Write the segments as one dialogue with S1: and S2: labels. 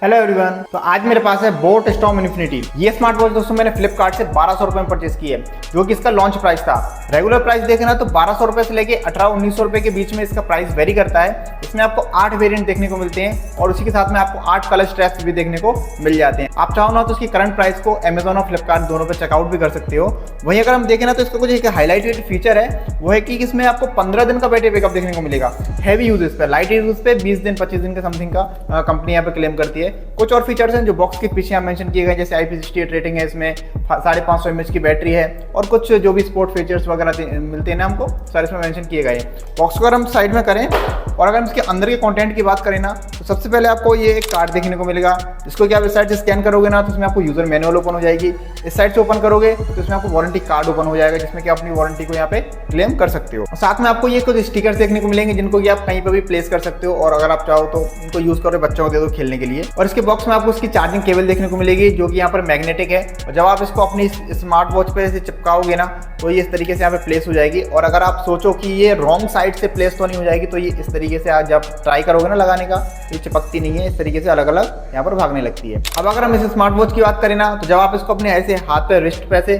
S1: Hello everyone. तो आज मेरे पास है बोट स्टॉर्म इन्फिनिटी। ये स्मार्ट वॉच दोस्तों मैंने फ्लिपकार्ट से 1200 रुपये में परचेस की है, जो कि इसका लॉन्च प्राइस था। रेगुलर प्राइस देखें ना तो 1200 रुपये से लेके 1800-1900 रुपये के बीच में इसका प्राइस वेरी करता है। इसमें आपको 8 वेरिएंट देखने को मिलते हैं और उसी के साथ में आपको 8 कलर स्ट्रैप्स भी देखने को मिल जाते हैं। आप चाहो ना तो इसकी करंट प्राइस को अमेजॉन और फ्लिपकार्ट दोनों पर चेकआउट भी कर सकते हो। वहीं अगर हम देखें ना तो इसका कुछ एक हाईलाइटेड फीचर है, वो है कि इसमें आपको 15 दिन का बैटरी बैकअप देखने को मिलेगा। हैवी यूजेस पे, लाइट यूज पे 20 दिन 25 दिन का समथिंग का कंपनी यहाँ पे क्लेम करती है। कुछ और फीचर्स हैं जो बॉक्स के पीछे यहाँ मेंशन किए गए, जैसे IP68 रेटिंग है, इसमें 550 mAh की बैटरी है और कुछ जो भी स्पोर्ट फीचर्स वगैरह मिलते हैं ना हमको, सारे इसमें मेंशन किए गए हैं। बॉक्स को अगर हम साइड में करें और अगर हम इसके अंदर के कंटेंट की बात करें ना तो सबसे पहले आपको ये एक कार्ड देखने को मिलेगा, जिसको कि आप इस साइड से स्कैन करोगे ना तो इसमें आपको यूजर मैनुअल ओपन हो जाएगी। इस साइड से ओपन करोगे तो इसमें आपको वारंटी कार्ड ओपन हो जाएगा, जिसमें कि अपनी वारंटी को यहाँ पे क्लेम कर सकते हो। और साथ में आपको ये कुछ स्टिकर्स देखने को मिलेंगे, जिनको कि आप कहीं पर भी प्लेस कर सकते हो और अगर आप चाहो तो उनको यूज करो, बच्चों को दे दो खेलने के लिए। और इसके बॉक्स में आपको इसकी चार्जिंग केबल देखने को मिलेगी, जो कि यहाँ पर मैग्नेटिक है और जब आप इसको अपनी स्मार्ट वॉच पे से चिपकाओगे ना तो ये इस तरीके से यहाँ पे प्लेस हो जाएगी। और अगर आप सोचो कि ये रॉन्ग साइड से प्लेस तो नहीं हो जाएगी, तो ये इस तरीके से आज जब ट्राई करोगे ना लगाने का, ये चिपकती नहीं है, इस तरीके से अलग अलग यहाँ पर भागने लगती है। अब अगर हम इस स्मार्ट वॉच की बात करें ना तो जब आप इसको अपने ऐसे हाथ पे रिस्ट पे ऐसे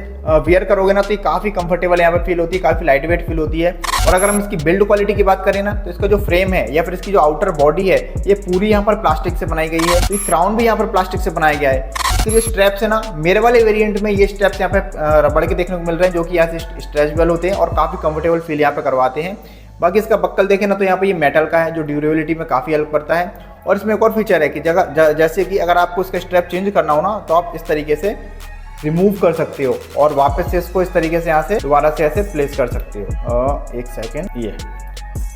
S1: वियर करोगे ना तो ये काफी कंफर्टेबल यहाँ पर फील होती है, काफी लाइट वेट फील होती है। और अगर हम इसकी बिल्ड क्वालिटी की बात करें ना तो इसका जो फ्रेम है या फिर इसकी जो आउटर बॉडी है ये पूरी यहाँ पर प्लास्टिक से बनाई गई है। तो ये क्राउन भी यहाँ पर प्लास्टिक से बनाया गया है। इसके जो स्ट्रैप्स है ना, मेरे वाले वेरिएंट में ये स्ट्रैप्स यहाँ पे रबड़ के देखने को मिल रहे हैं, जो कि यहाँ से स्ट्रेचेबल होते हैं और काफी कंफर्टेबल फील यहाँ पे करवाते हैं। बाकी इसका बक्कल देखें ना तो यहाँ पे ये मेटल का है, जो ड्यूरेबिलिटी में काफी हेल्प करता है। और इसमें एक और फीचर है कि जैसे कि अगर आपको इसका स्ट्रैप चेंज करना हो ना तो आप इस तरीके से रिमूव कर सकते हो और वापस से इसको इस तरीके से यहाँ से दोबारा से ऐसे प्लेस कर सकते हो। एक सेकेंड, ये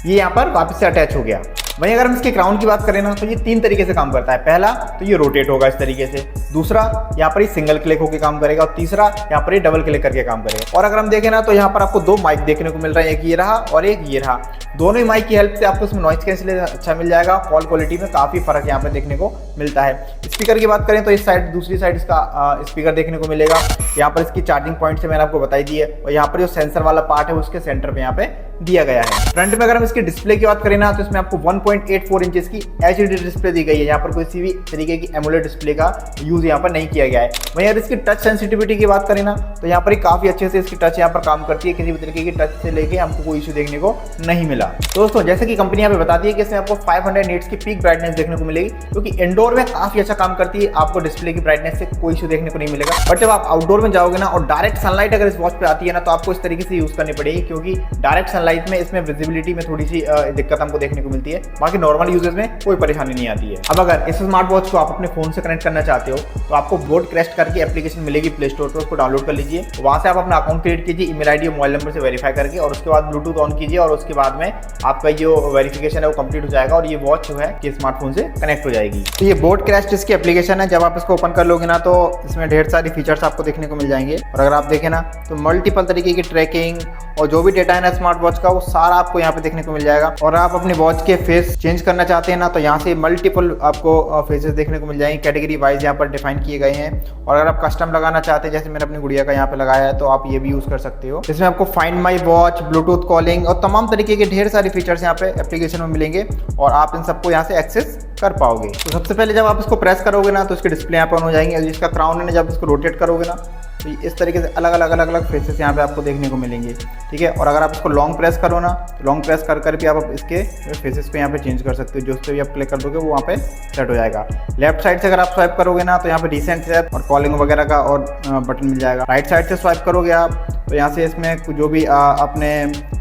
S1: यहाँ पर वापस से अटैच हो गया। वहीं अगर हम इसके क्राउन की बात करें ना तो ये 3 तरीके से काम करता है। पहला तो ये रोटेट होगा इस तरीके से, दूसरा यहाँ पर ये सिंगल क्लिक होकर काम करेगा और तीसरा यहाँ पर ये डबल क्लिक करके काम करेगा। और अगर हम देखें ना तो यहाँ पर आपको 2 माइक देखने को मिल रहा है, एक ये रहा और एक ये रहा। दोनों ही माइक की हेल्प से आपको इसमें नॉइज कैंसिलेशन अच्छा मिल जाएगा। कॉल क्वालिटी में काफी फर्क यहाँ पे देखने को मिलता है। स्पीकर की बात करें तो इस साइड, दूसरी साइड इसका स्पीकर देखने को मिलेगा। यहाँ पर इसकी चार्जिंग पॉइंट से मैंने आपको बताई दी है और यहाँ पर जो सेंसर वाला पार्ट है उसके सेंटर पे यहाँ पे दिया गया है। फ्रंट में अगर हम इसकी डिस्प्ले की बात करें ना तो इसमें आपको 1.84 इंचेस की HD डिस्प्ले दी गई है। यहाँ पर कोई भी तरीके की एमोलेड डिस्प्ले का यूज यहाँ पर नहीं किया गया है। वहीं अगर इसकी टच सेंसिटिविटी की बात करें ना तो यहाँ पर काफी अच्छे से इसकी टच यहाँ पर काम करती है। किसी भी तरीके की टच से लेके हमको कोई इशू देखने को नहीं मिला। दोस्तों जैसे कि कंपनी यहाँ पे बताती है कि इसमें आपको 500 नीट्स की पीक ब्राइटनेस देखने को मिलेगी, क्योंकि इंडोर में काफी अच्छा काम करती है। आपको डिस्प्ले की ब्राइटनेस से कोई इशू देखने को नहीं मिलेगा। बट जब आप आउटडोर में जाओगे ना और डायरेक्ट सनलाइट अगर इस वॉच पे आती है ना तो आपको इस तरीके से यूज करनी पड़ेगी, क्योंकि डायरेक्ट सनलाइट में इसमें विजिबिलिटी में थोड़ी सी दिक्कत हमको देखने को मिलती है। बाकी नॉर्मल यूजेस में कोई परेशानी नहीं आती है। अब अगर इस स्मार्ट वॉच को आप अपने फोन से कनेक्ट करना चाहते हो तो आपको बोट क्रेस्ट करके एप्लीकेशन मिलेगी प्ले स्टोर पर, उसको डाउनलोड कर लीजिए। वहां से आप अपना अकाउंट क्रिएट कीजिए ईमेल आईडी और मोबाइल नंबर से वेरीफाई करके, और उसके बाद ब्लूटूथ ऑन कीजिए और उसके बाद में आपका जो वेरिफिकेशन है वो कंप्लीट हो जाएगा और ये वॉच जो है कि स्मार्टफोन से कनेक्ट हो जाएगी। तो ये बोट क्रैश इसकी एप्लीकेशन है। जब आप इसको ओपन कर लोगे ना तो इसमें ढेर सारी फीचर्स आपको देखने को मिल जाएंगे। और अगर आप देखें ना तो मल्टीपल तरीके की ट्रैकिंग और जो भी डेटा है ना स्मार्ट वॉच का वो सारा आपको यहाँ पे देखने को मिल जाएगा। और आप अपनी वॉच के फेस चेंज करना चाहते हैं ना तो यहाँ से मल्टीपल आपको फेसेस देखने को मिल जाएंगे, कैटेगरी वाइज यहाँ पर डिफाइन किए गए हैं। और अगर आप कस्टम लगाना चाहते हैं, जैसे मैंने अपनी गुड़िया का यहाँ पे लगाया है, तो आप ये भी यूज कर सकते हो। इसमें आपको find my watch, Bluetooth calling और तमाम तरीके के ढेर सारे फीचर्स यहाँ पे एप्लीकेशन में मिलेंगे और आप इन सबको यहाँ से एक्सेस कर पाओगे। तो सबसे पहले जब आप इसको प्रेस करोगे ना तो इसके डिस्प्ले यहाँ पर ऑन हो जाएंगे। जिसका क्राउन है ना, जब इसको रोटेट करोगे ना तो इस तरीके से अलग अलग फेसेस यहाँ पे आपको देखने को मिलेंगे, ठीक है। और अगर आप इसको लॉन्ग प्रेस करो ना तो लॉन्ग प्रेस कर भी आप इसके फेसेस को यहाँ पे चेंज कर सकते हो। जो उस पर भी आप क्लिक कर दोगे वो वहाँ पे सेट हो जाएगा। लेफ्ट साइड से अगर आप स्वाइप करोगे ना तो यहाँ पे रिसेंट स्नैप और कॉलिंग वगैरह का और बटन मिल जाएगा। राइट साइड से स्वाइप करोगे आप तो यहाँ से इसमें जो भी अपने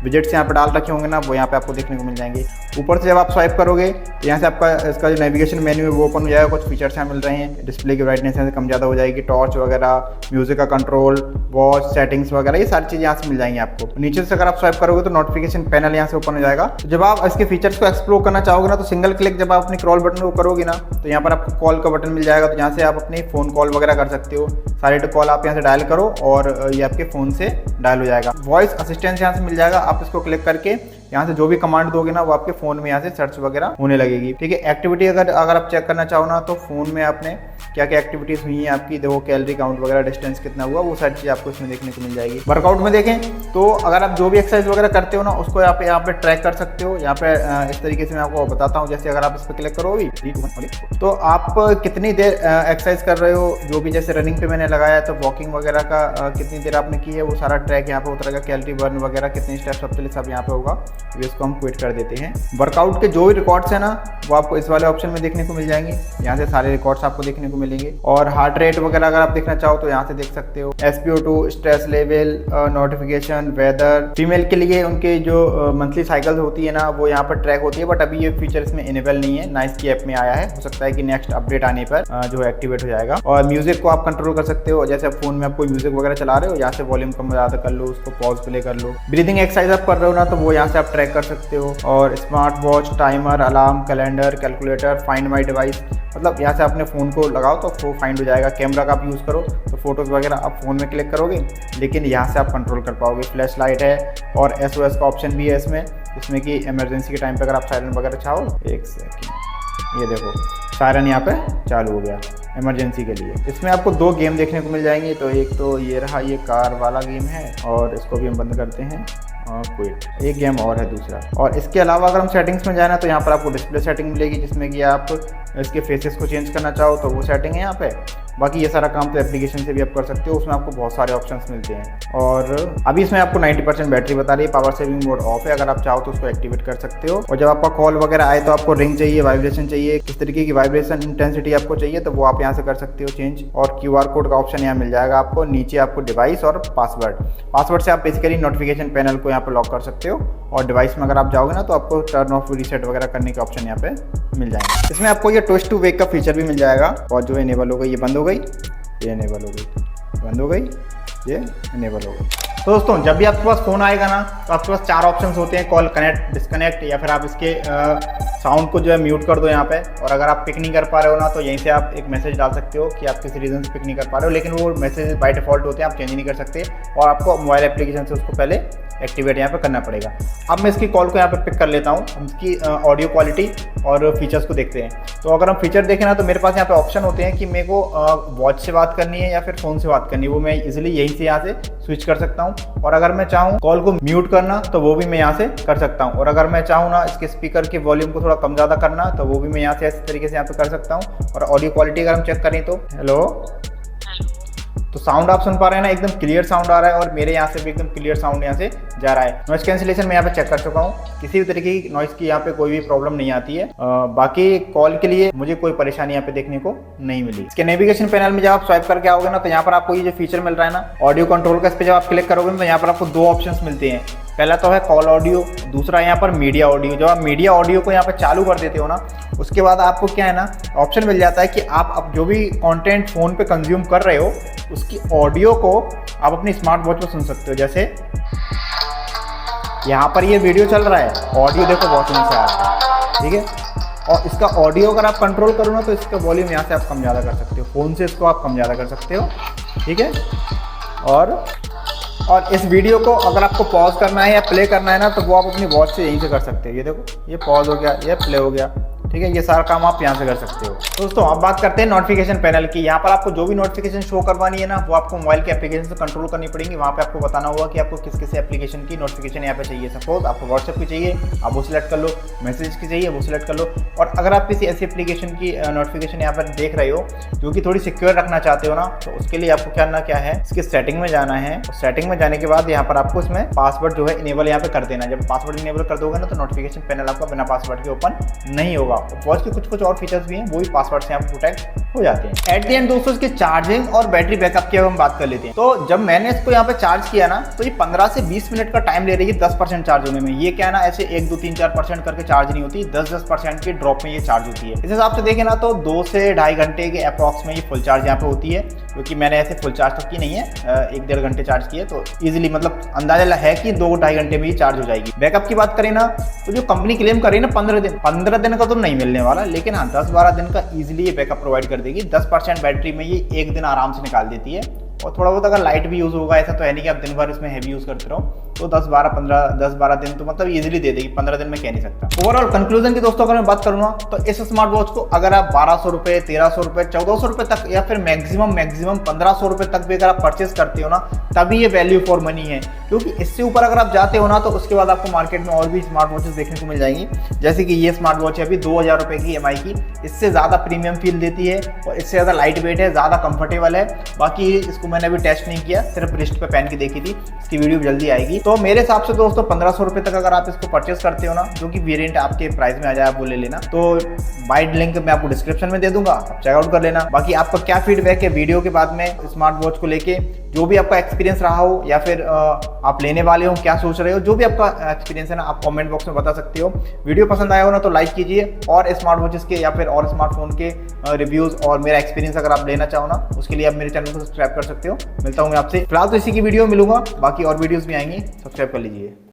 S1: विजेट्स यहाँ पे डाल रखे होंगे ना वो यहाँ पे आपको देखने को मिल जाएंगे। ऊपर से जब आप स्वाइप करोगे तो यहाँ से आपका इसका जो नेविगेशन मेन्यू है वो ओपन हो जाएगा। कुछ फीचर्स यहाँ मिल रहे हैं, डिस्प्ले की ब्राइटनेस यहाँ से कम ज़्यादा हो जाएगी, टॉर्च वगैरह, म्यूजिक का कंट्रोल, वॉच सेटिंग्स वगैरह, ये सारी चीज़ें यहाँ से मिल जाएंगी आपको। नीचे से अगर आप स्वाइप करोगे तो नोटिफिकेशन पैनल यहाँ से ओपन हो जाएगा। तो जब आप इसके फीचर्स को एक्सप्लोर करना चाहोगे ना तो सिंगल क्लिक जब आप अपनी कॉल बटन को करोगे ना तो यहाँ पर आपको कॉल का बटन मिल जाएगा। तो यहाँ से आप अपनी फ़ोन कॉल वगैरह कर सकते हो। सारे कॉल आप यहाँ से डायल करो और ये आपके फ़ोन से डायल हो जाएगा। वॉइस असिस्टेंस यहाँ से मिल जाएगा। आप इसको क्लिक करके यहाँ से जो भी कमांड दोगे ना वो आपके फ़ोन में यहाँ से सर्च वगैरह होने लगेगी, ठीक है। एक्टिविटी अगर आप चेक करना चाहो ना तो फ़ोन में आपने क्या क्या एक्टिविटीज़ हुई हैं आपकी, देखो कैलोरी काउंट वगैरह, डिस्टेंस कितना हुआ, वो सारी चीज़ आपको इसमें देखने को मिल जाएगी। वर्कआउट में देखें तो अगर आप जो भी एक्सरसाइज वगैरह करते हो ना उसको आप यहाँ पे ट्रैक कर सकते हो। यहाँ पे इस तरीके से मैं आपको बताता हूँ। जैसे अगर आप इस पर क्लिक करोगे तो आप कितनी देर एक्सरसाइज कर रहे हो, जो भी जैसे रनिंग पे मैंने लगाया तो वॉकिंग वगैरह का कितनी देर आपने की है वो सारा ट्रैक यहाँ पे उतरेगा। कैलोरी बर्न वगैरह कितने स्टेप्स सबसे सब यहाँ पे होगा। इसको हम क्विट कर देते हैं। वर्कआउट के जो भी रिकॉर्ड्स है ना वो आपको इस वाले ऑप्शन में देखने को मिल जाएंगे। यहाँ से सारे रिकॉर्ड्स आपको देखने को मिलेंगे। और हार्ट रेट वगैरह अगर आप देखना चाहो तो यहाँ से देख सकते हो। SpO2, stress level, notification, weather. Female के लिए उनके जो मंथली साइकिल होती है ना वो यहाँ पर ट्रैक होती है, बट अभी ये फीचर इसमें इनेबल नहीं है, नाइस की ऐप में आया है। हो सकता है कि नेक्स्ट अपडेट आने पर जो एक्टिवेट हो जाएगा। और म्यूजिक को आप कंट्रोल कर सकते हो। जैसे फोन में आप कोई म्यूजिक वगैरह चला रहे हो, यहाँ से वॉल्यूम कम ज़्यादा कर लो, उसको पॉज प्ले कर लो। ब्रीदिंग एक्सरसाइज आप कर रहे हो ना तो वो यहाँ से आप ट्रैक कर सकते हो। और smart watch, timer, alarm, calendar, calculator, find my device, मतलब यहाँ से अपने फ़ोन को लगाओ तो वो फाइंड हो जाएगा। कैमरा का आप यूज़ करो तो फोटोज़ वगैरह आप फ़ोन में क्लिक करोगे, लेकिन यहाँ से आप कंट्रोल कर पाओगे। फ्लैश लाइट है और SOS का ऑप्शन भी है इसमें, जिसमें कि इमरजेंसी के टाइम पे अगर आप सायरन वगैरह चाहो। एक सेकेंड, ये देखो सायरन यहाँ पे चालू हो गया इमरजेंसी के लिए। इसमें आपको 2 गेम देखने को मिल जाएंगे। तो एक तो ये रहा, ये कार वाला गेम है और इसको भी हम बंद करते हैं। क्विट, एक गेम और है दूसरा। और इसके अलावा अगर हम सेटिंग्स में जाना तो यहाँ पर आपको डिस्प्ले सेटिंग मिलेगी, जिसमें कि आप इसके फेसेस को चेंज करना चाहो तो वो सेटिंग है यहाँ पे। बाकी ये सारा काम तो एप्लीकेशन से भी आप कर सकते हो, उसमें आपको बहुत सारे ऑप्शंस मिलते हैं। और अभी इसमें आपको 90% बैटरी बता रही है। पावर सेविंग मोड ऑफ है, अगर आप चाहो तो उसको एक्टिवेट कर सकते हो। और जब आपका कॉल वगैरह आए तो आपको रिंग चाहिए, वाइब्रेशन चाहिए, किस तरीके की वाइब्रेशन इंटेंसिटी आपको चाहिए तो वो आप यहाँ से कर सकते हो चेंज। और QR कोड का ऑप्शन यहाँ मिल जाएगा आपको। नीचे आपको डिवाइस और पासवर्ड से आप बेसिकली नोटिफिकेशन पैनल को यहाँ पर लॉक कर सकते हो। और डिवाइस में अगर आप जाओगे ना तो आपको टर्न ऑफ रीसेट वगैरह करने के ऑप्शन यहाँ पे मिल जाएंगे। इसमें आपको ये ट्विस्ट टू वेक का फीचर भी मिल जाएगा। और जो इनेबल हो गई, ये बंद हो गई, ये इनेबल हो गई, बंद हो गई, ये इनेबल हो गई। तो दोस्तों जब भी आपके पास फ़ोन आएगा ना तो आपके पास 4 ऑप्शंस होते हैं, कॉल, कनेक्ट, डिस्कनेक्ट, या फिर आप इसके साउंड को जो है म्यूट कर दो यहाँ पे। और अगर आप पिक नहीं कर पा रहे हो ना तो यहीं से आप एक मैसेज डाल सकते हो कि आप किसी रीज़न से पिक नहीं कर पा रहे हो, लेकिन वो मैसेज बाय डिफ़ॉल्ट होते हैं, आप चेंज नहीं कर सकते। और आपको मोबाइल एप्लीकेशन से उसको पहले एक्टिवेट यहाँ पे करना पड़ेगा। अब मैं इसकी कॉल को यहाँ पे पिक कर लेता हूँ। हम इसकी ऑडियो क्वालिटी और फीचर्स को देखते हैं। तो अगर हम फीचर देखें ना तो मेरे पास यहाँ पे ऑप्शन होते हैं कि मेरे को वॉच से बात करनी है या फिर फ़ोन से बात करनी है, वो मैं इजीली यहीं से यहाँ से स्विच कर सकता हूँ। और अगर मैं चाहूँ कॉल को म्यूट करना तो वो भी मैं यहाँ से कर सकता हूँ। और अगर मैं चाहूँ ना इसके स्पीकर के वॉल्यूम को थोड़ा कम ज़्यादा करना तो वो भी मैं यहाँ से इस तरीके से यहाँ पे कर सकता हूँ। और ऑडियो क्वालिटी अगर हम चेक करें तो हेलो, तो साउंड आप सुन पा रहे हैं ना, एकदम क्लियर साउंड आ रहा है। और मेरे यहाँ से भी एकदम क्लियर साउंड यहाँ से जा रहा है। नॉइस कैंसिलेशन मैं यहाँ पे चेक कर चुका हूँ, किसी भी तरीके की नॉइस की यहाँ पे कोई भी प्रॉब्लम नहीं आती है। बाकी कॉल के लिए मुझे कोई परेशानी यहाँ पे देखने को नहीं मिली। इसके नेविगेशन पैनल में जब आप स्वाइप करके आओगे ना तो यहाँ पर आपको ये जो फीचर मिल रहा है ना ऑडियो कंट्रोल का, इस पर जब आप क्लिक करोगे ना तो यहाँ पर आपको 2 ऑप्शंस मिलते हैं। पहला तो है कॉल ऑडियो, दूसरा यहाँ पर मीडिया ऑडियो। जब आप मीडिया ऑडियो को यहाँ पर चालू कर देते हो ना उसके बाद आपको क्या है ना ऑप्शन मिल जाता है कि आप अब जो भी कंटेंट फ़ोन पे कंज्यूम कर रहे हो उसकी ऑडियो को आप अपनी स्मार्ट वॉच पर सुन सकते हो। जैसे यहाँ पर ये वीडियो चल रहा है, ऑडियो देखो वॉच में से आ रहा है, ठीक है। और इसका ऑडियो अगर आप कंट्रोल करो ना तो इसका वॉल्यूम यहाँ से आप कम ज़्यादा कर सकते हो, फ़ोन से इसको आप कम ज़्यादा कर सकते हो, ठीक है। और इस वीडियो को अगर आपको पॉज करना है या प्ले करना है ना तो वो आप अपनी वॉच से यहीं से कर सकते हो। ये देखो ये पॉज हो गया, ये प्ले हो गया, ठीक है। ये सारा काम आप यहाँ से कर सकते हो। दोस्तों अब बात करते हैं नोटिफिकेशन पैनल की। यहाँ पर आपको जो भी नोटिफिकेशन शो करवानी है ना वो आपको मोबाइल के एप्लीकेशन से कंट्रोल करनी पड़ेगी। वहाँ पे आपको बताना होगा कि आपको किस किस एप्लीकेशन की नोटिफिकेशन यहाँ पे चाहिए। सपोज आपको व्हाट्सएप की चाहिए, आप वो सिलेक्ट कर लो, मैसेज की चाहिए वो सिलेक्ट कर लो। और अगर आप किसी ऐसी एप्लीकेशन की नोटिफिकेशन यहाँ पर देख रहे हो जो कि थोड़ी सिक्योर रखना चाहते हो ना तो उसके लिए आपको करना क्या है, इसके सेटिंग में जाना है। सेटिंग में जाने के बाद यहाँ पर आपको इसमें पासवर्ड जो है इनेबल यहाँ पे कर देना। जब पासवर्ड इनेबल कर दोगे ना तो नोटिफिकेशन पैनल आपका बिना पासवर्ड के ओपन नहीं होगा। वॉच के कुछ और फीचर्स भी हैं वो भी पासवर्ड से यहाँ प्रोटेक्ट हो जाते हैं। एट द एंड दोस्तों इसके चार्जिंग और बैटरी बैकअप की हम बात कर लेते हैं। तो जब मैंने इसको यहाँ पे चार्ज किया ना तो ये 15 से 20 मिनट का टाइम ले रही है 10% चार्ज होने में। ये क्या है ना ऐसे 1, 2, 3, 4% करके चार्ज नहीं होती, 10% के ड्रॉप में ये चार्ज होती है। इस हिसाब से देखें ना तो 2 से ढाई घंटे के अप्रॉक्स में ये फुल चार्ज यहाँ पे होती है, क्योंकि मैंने ऐसे फुल चार्ज तक की नहीं है, 1-1.5 घंटे चार्ज किए तो ईजिली मतलब अंदाजा है कि 2-2.5 घंटे में ये चार्ज हो जाएगी। बैकअप की बात करें ना तो जो कंपनी क्लेम कर रही है ना 15 दिन का तो नहीं मिलने वाला, लेकिन हाँ 10-12 दिन का ईजिली ये बैकअप प्रोवाइड कर देगी। 10% बैटरी में ये 1 दिन आराम से निकाल देती है। और थोड़ा बहुत अगर लाइट भी यूज़ होगा, ऐसा तो है नहीं कि आप दिन भर इसमें हैवी यूज़ करते रहो, तो 10-12 दिन तो मतलब इजीली दे देगी, 15 दिन में कह नहीं सकता। ओवरऑल कंक्लूजन की दोस्तों अगर मैं बात करूँ तो इस स्मार्ट वॉच को अगर आप 1200 रुपए, 1300 रुपए, 1400 रुपए तक या फिर मैक्सिमम 1500 रुपए तक भी अगर आप परचेस करते हो ना, तभी ये वैल्यू फॉर मनी है। क्योंकि इससे ऊपर अगर आप जाते हो ना तो उसके बाद आपको मार्केट में और भी स्मार्ट वॉचेस देखने को मिल जाएंगी। जैसे कि ये स्मार्ट वॉच है अभी 2000 रुपए की EMI की, इससे ज़्यादा प्रीमियम फील देती है और इससे ज़्यादा लाइट वेट है, ज़्यादा कंफर्टेबल है। बाकी इसको मैंने अभी टेस्ट नहीं किया, सिर्फ रिस्ट पे पहन के देखी थी, इसकी वीडियो जल्दी आएगी। तो मेरे हिसाब से दोस्तों 1500 रुपए तक अगर आप इसको परचेस करते हो ना, जो कि वेरिएंट आपके प्राइस में आ जाए, आप वो ले लेना। तो बाइड लिंक मैं आपको डिस्क्रिप्शन में दे दूंगा, आप चेकआउट कर लेना। बाकी आपका क्या फीडबैक है वीडियो के बाद में स्मार्ट वॉच को लेके, जो भी आपका एक्सपीरियंस रहा हो या फिर आप लेने वाले हो, क्या सोच रहे हो, जो भी आपका एक्सपीरियंस है ना, आप कमेंट बॉक्स में बता सकते हो। वीडियो पसंद आया हो ना तो लाइक कीजिए, और स्मार्ट वॉचेस के या फिर और स्मार्टफोन के रिव्यूज और मेरा एक्सपीरियंस अगर आप लेना चाहो ना, उसके लिए आप मेरे चैनल को सब्सक्राइब कर सकते हो। मिलता हूँ मैं आपसे, फिलहाल तो इसी की वीडियो मिलूंगा, बाकी और वीडियोस भी आएंगी, सब्सक्राइब कर लीजिए।